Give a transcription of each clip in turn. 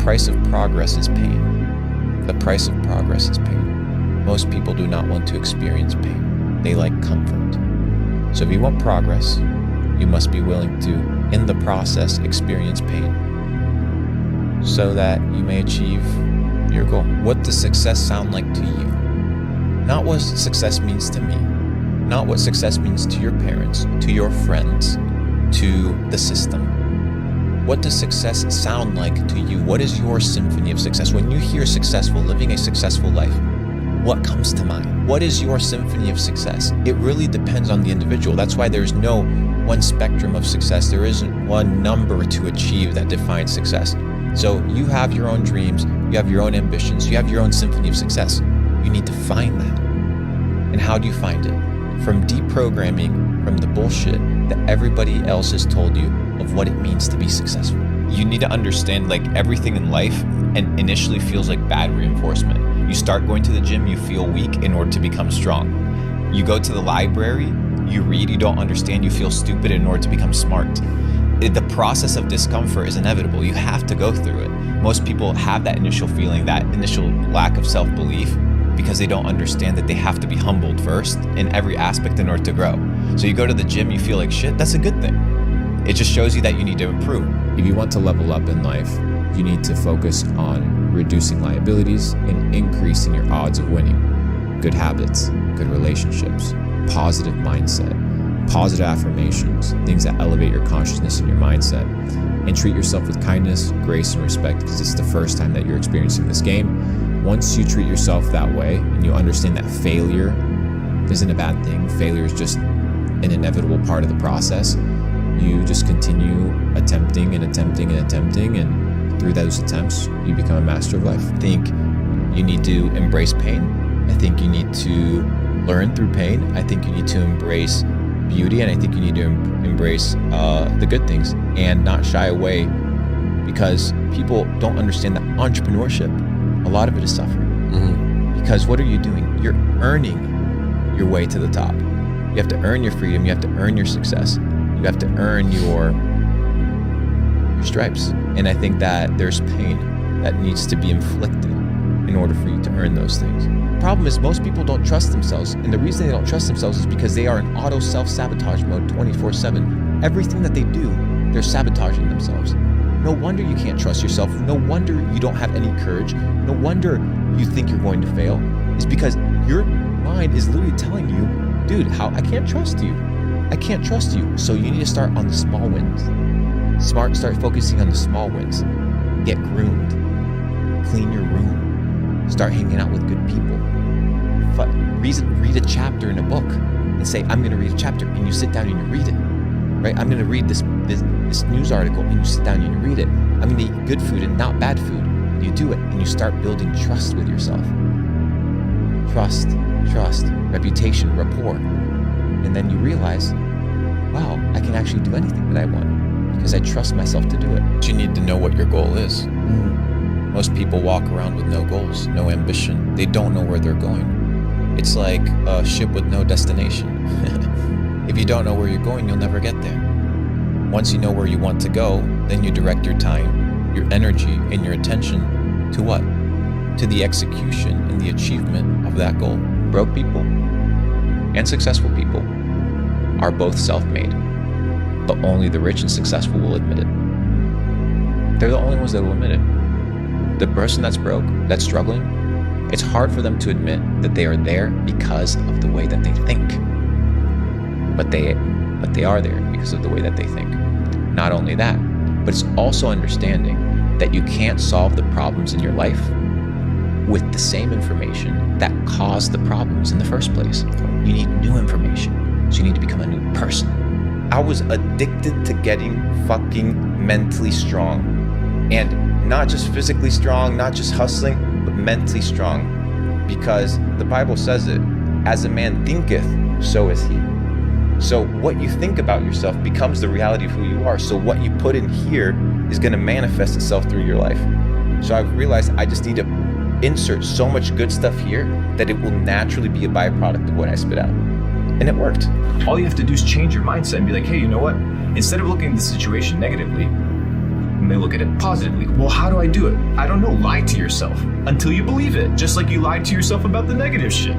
price of progress is pain. The price of progress is pain. Most people do not want to experience pain. They like comfort. So if you want progress, you must be willing to, in the process, experience pain so that you may achieve your goal. What does success sound like to you? Not what success means to me. Not what success means to your parents, to your friends, to the system. What does success sound like to you? What is your symphony of success? When you hear successful, living a successful life, what comes to mind? What is your symphony of success? It really depends on the individual. That's why there's no one spectrum of success. There isn't one number to achieve that defines success. So you have your own dreams, you have your own ambitions, you have your own symphony of success. You need to find that. And how do you find it? From deprogramming from the bullshit that everybody else has told you of what it means to be successful. You need to understand, like, everything in life and initially feels like bad reinforcement. You start going to the gym, you feel weak in order to become strong. You go to the library, you read, you don't understand, you feel stupid in order to become smart. The process of discomfort is inevitable. You have to go through it. Most people have that initial feeling, that initial lack of self-belief, because they don't understand that they have to be humbled first in every aspect in order to grow. So you go to the gym, you feel like shit, that's a good thing. It just shows you that you need to improve. If you want to level up in life, you need to focus on reducing liabilities and increasing your odds of winning. Good habits, good relationships, positive mindset, positive affirmations, things that elevate your consciousness and your mindset. And treat yourself with kindness, grace, and respect, because it's the first time that you're experiencing this game. Once you treat yourself that way and you understand that failure isn't a bad thing, failure is just an inevitable part of the process, you just continue attempting and attempting and attempting, and through those attempts, you become a master of life. I think you need to embrace pain. I think you need to learn through pain. I think you need to embrace beauty, and I think you need to embrace the good things and not shy away, because people don't understand that entrepreneurship, a lot of it is suffering. Because what are you doing? You're earning your way to the top. You have to earn your freedom. You have to earn your success. You have to earn your stripes. And I think that there's pain that needs to be inflicted in order for you to earn those things. The problem is most people don't trust themselves. And the reason they don't trust themselves is because they are in auto self-sabotage mode 24/7. Everything that they do, they're sabotaging themselves. No wonder you can't trust yourself. No wonder you don't have any courage. No wonder you think you're going to fail. It's because your mind is literally telling you, dude, I can't trust you. I can't trust you. So you need to start on the small wins. Start focusing on the small wins. Get groomed. Clean your room. Start hanging out with good people. Read a chapter in a book and say, I'm going to read a chapter, and you sit down and you read it. Right? I'm going to read this news article, and you sit down and you read it. I'm going to eat good food and not bad food. You do it, and you start building trust with yourself. Trust, reputation, rapport. And then you realize, wow, I can actually do anything that I want because I trust myself to do it. You need to know what your goal is. Most people walk around with no goals, no ambition. They don't know where they're going. It's like a ship with no destination. If you don't know where you're going, you'll never get there. Once you know where you want to go, then you direct your time, your energy, and your attention to what? To the execution and the achievement of that goal. Broke people and successful people are both self-made, but only the rich and successful will admit it. They're the only ones that will admit it. The person that's broke, that's struggling, it's hard for them to admit that they are there because of the way that they think. But they are there because of the way that they think. Not only that, but it's also understanding that you can't solve the problems in your life with the same information that caused the problems in the first place. You need new information, so you need to become a new person. I was addicted to getting fucking mentally strong, and not just physically strong, not just hustling, but mentally strong, because the Bible says it, as a man thinketh, so is he. So what you think about yourself becomes the reality of who you are. So what you put in here is going to manifest itself through your life. So I've realized I just need to insert so much good stuff here that it will naturally be a byproduct of what I spit out. And it worked. All you have to do is change your mindset and be like, hey, you know what? Instead of looking at the situation negatively, and they look at it positively. Well, how do I do it? I don't know. Lie to yourself until you believe it, just like you lied to yourself about the negative shit.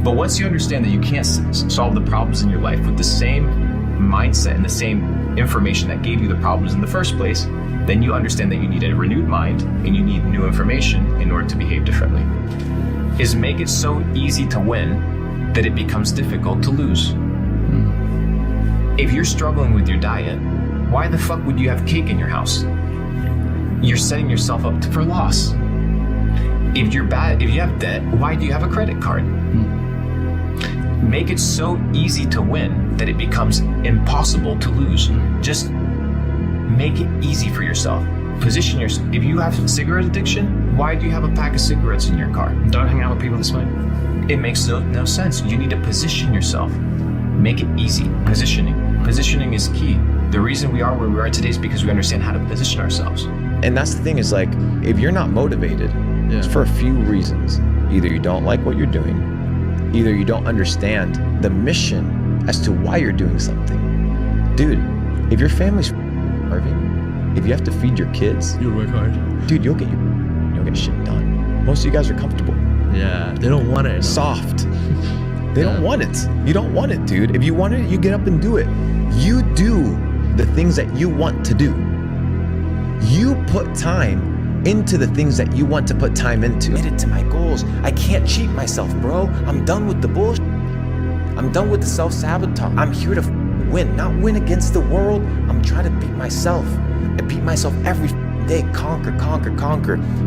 But once you understand that you can't solve the problems in your life with the same mindset and the same information that gave you the problems in the first place, then you understand that you need a renewed mind and you need new information in order to behave differently. Is make it so easy to win that it becomes difficult to lose. If you're struggling with your diet, why the fuck would you have cake in your house? You're setting yourself up for loss. If you have debt, why do you have a credit card? Make it so easy to win that it becomes impossible to lose. Just make it easy for yourself. Position yourself. If you have cigarette addiction, why do you have a pack of cigarettes in your car? Don't hang out with people that smoke. It makes no sense. You need to position yourself. Make it easy. Positioning is key. The reason we are where we are today is because we understand how to position ourselves. And that's the thing is like, if you're not motivated, it's for a few reasons. Either you don't like what you're doing, either you don't understand the mission as to why you're doing something. Dude, if your family's starving, if you have to feed your kids, You'll work hard. dude, you'll get shit done. Most of you guys are comfortable. Yeah, they don't want it. Soft. They don't want it. You don't want it, dude. If you want it, you get up and do it. You do the things that you want to do. You put time into the things that you want to put time into. Committed to my goals. I can't cheat myself, bro. I'm done with the bullshit. I'm done with the self-sabotage. I'm here to win, not win against the world. I'm trying to beat myself. I beat myself every day. Conquer.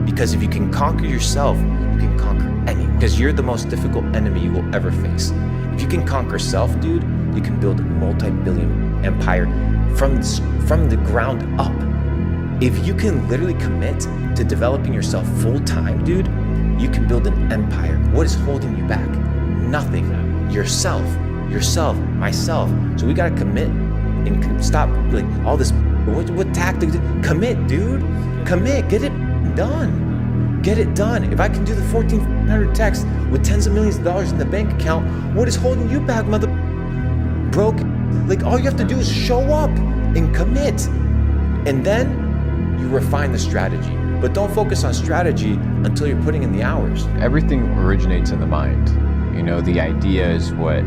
Because if you can conquer yourself, you can conquer anyone. Because you're the most difficult enemy you will ever face. If you can conquer self, dude, you can build a multi-billion empire from the ground up. If you can literally commit to developing yourself full-time, dude, you can build an empire. What is holding you back? Nothing. Yourself, myself. So we gotta commit and stop like all this. What tactics? Commit, dude. Commit. Get it done. Get it done. If I can do the 1,400 texts with tens of millions of dollars in the bank account, what is holding you back, mother? Broke. Like all you have to do is show up and commit, and then you refine the strategy. But don't focus on strategy until you're putting in the hours. Everything originates in the mind. You know, the idea is what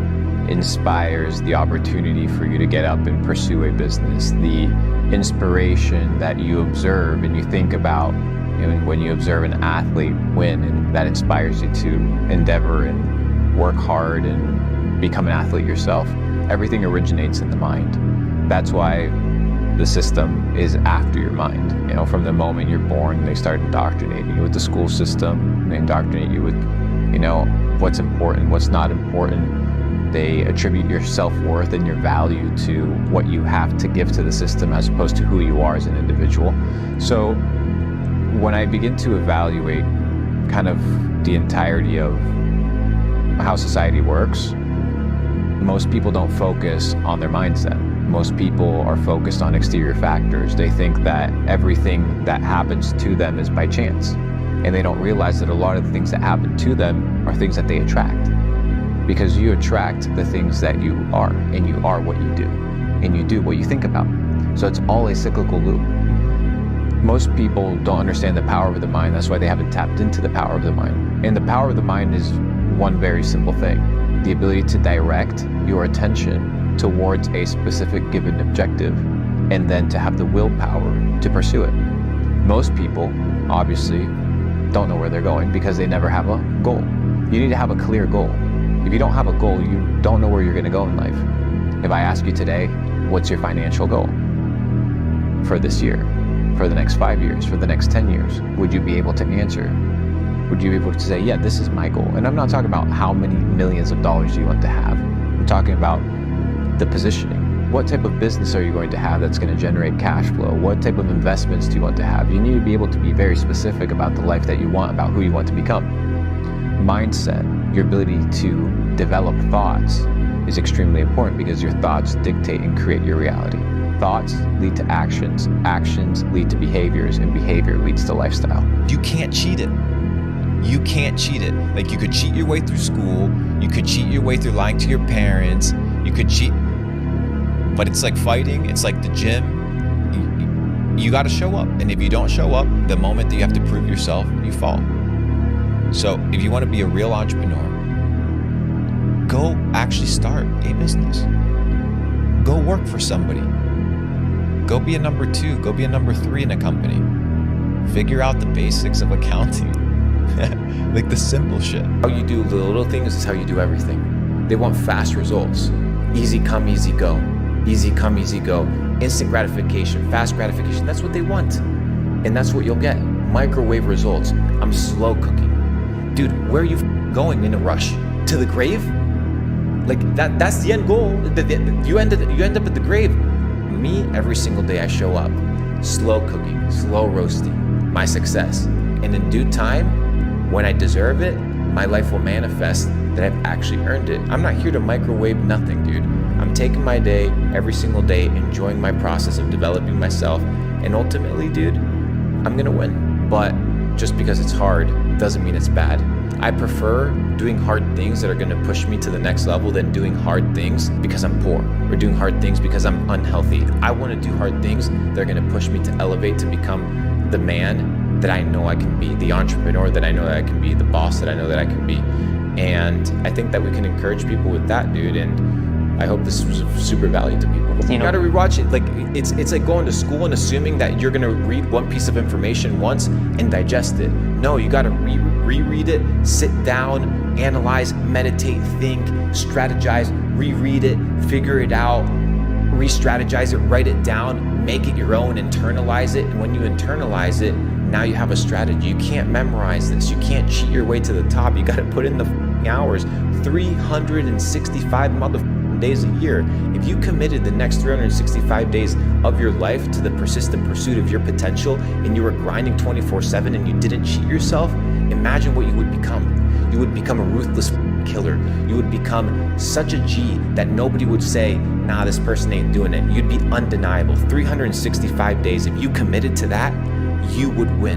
inspires the opportunity for you to get up and pursue a business. The inspiration that you observe and you think about, you know, when you observe an athlete win, and that inspires you to endeavor and work hard and become an athlete yourself. Everything originates in the mind. That's why the system is after your mind. You know, from the moment you're born, they start indoctrinating you with the school system. They indoctrinate you with, you know, what's important, what's not important. They attribute your self-worth and your value to what you have to give to the system as opposed to who you are as an individual. So when I begin to evaluate kind of the entirety of how society works, most people don't focus on their mindset. Most people are focused on exterior factors. They think that everything that happens to them is by chance. And they don't realize that a lot of the things that happen to them are things that they attract. Because you attract the things that you are, and you are what you do, and you do what you think about. So it's all a cyclical loop. Most people don't understand the power of the mind. That's why they haven't tapped into the power of the mind. And the power of the mind is one very simple thing: the ability to direct your attention towards a specific given objective, and then to have the willpower to pursue it. Most people, obviously, don't know where they're going because they never have a goal. You need to have a clear goal. If you don't have a goal, you don't know where you're going to go in life. If I ask you today, what's your financial goal for this year, for the next 5 years, for the next 10 years? Would you be able to answer? Would you be able to say, yeah, this is my goal? And I'm not talking about how many millions of dollars you want to have. I'm talking about the positioning. What type of business are you going to have that's going to generate cash flow? What type of investments do you want to have? You need to be able to be very specific about the life that you want, about who you want to become. Mindset, your ability to develop thoughts, is extremely important because your thoughts dictate and create your reality. Thoughts lead to actions, actions lead to behaviors, and behavior leads to lifestyle. You can't cheat it. You can't cheat it. Like, you could cheat your way through school, you could cheat your way through lying to your parents, you could cheat, but it's like fighting, it's like the gym. you got to show up. And if you don't show up, the moment that you have to prove yourself, you fall. So if you want to be a real entrepreneur, go actually start a business. Go work for somebody. Go be a number 2, go be a number 3 in a company. Figure out the basics of accounting. Like the simple shit. How you do the little things is how you do everything. They want fast results. Easy come, easy go. Easy come, easy go. Instant gratification, fast gratification. That's what they want. And that's what you'll get. Microwave results. I'm slow cooking. Dude, where are you going in a rush? To the grave? Like that's the end goal. You end up at the grave. Me, every single day I show up. Slow cooking, slow roasting, my success. And in due time, when I deserve it, my life will manifest that I've actually earned it. I'm not here to microwave nothing, dude. I'm taking my day, every single day, enjoying my process of developing myself. And ultimately, dude, I'm gonna win. But just because it's hard doesn't mean it's bad. I prefer doing hard things that are gonna push me to the next level than doing hard things because I'm poor or doing hard things because I'm unhealthy. I wanna do hard things that are gonna push me to elevate, to become the man that I know I can be, the entrepreneur that I know that I can be, the boss that I know that I can be. And I think that we can encourage people with that, dude. And I hope this was of super value to people. You gotta rewatch it. Like it's like going to school and assuming that you're gonna read one piece of information once and digest it. No, you gotta reread it, sit down, analyze, meditate, think, strategize, reread it, figure it out, re-strategize it, write it down, make it your own, internalize it. And when you internalize it, now you have a strategy. You can't memorize this. You can't cheat your way to the top. You gotta put in the hours, 365 days a year. If you committed the next 365 days of your life to the persistent pursuit of your potential and you were grinding 24/7 and you didn't cheat yourself, imagine what you would become. You would become a ruthless killer. You would become such a G that nobody would say, nah, this person ain't doing it. You'd be undeniable. 365 days. If you committed to that, you would win.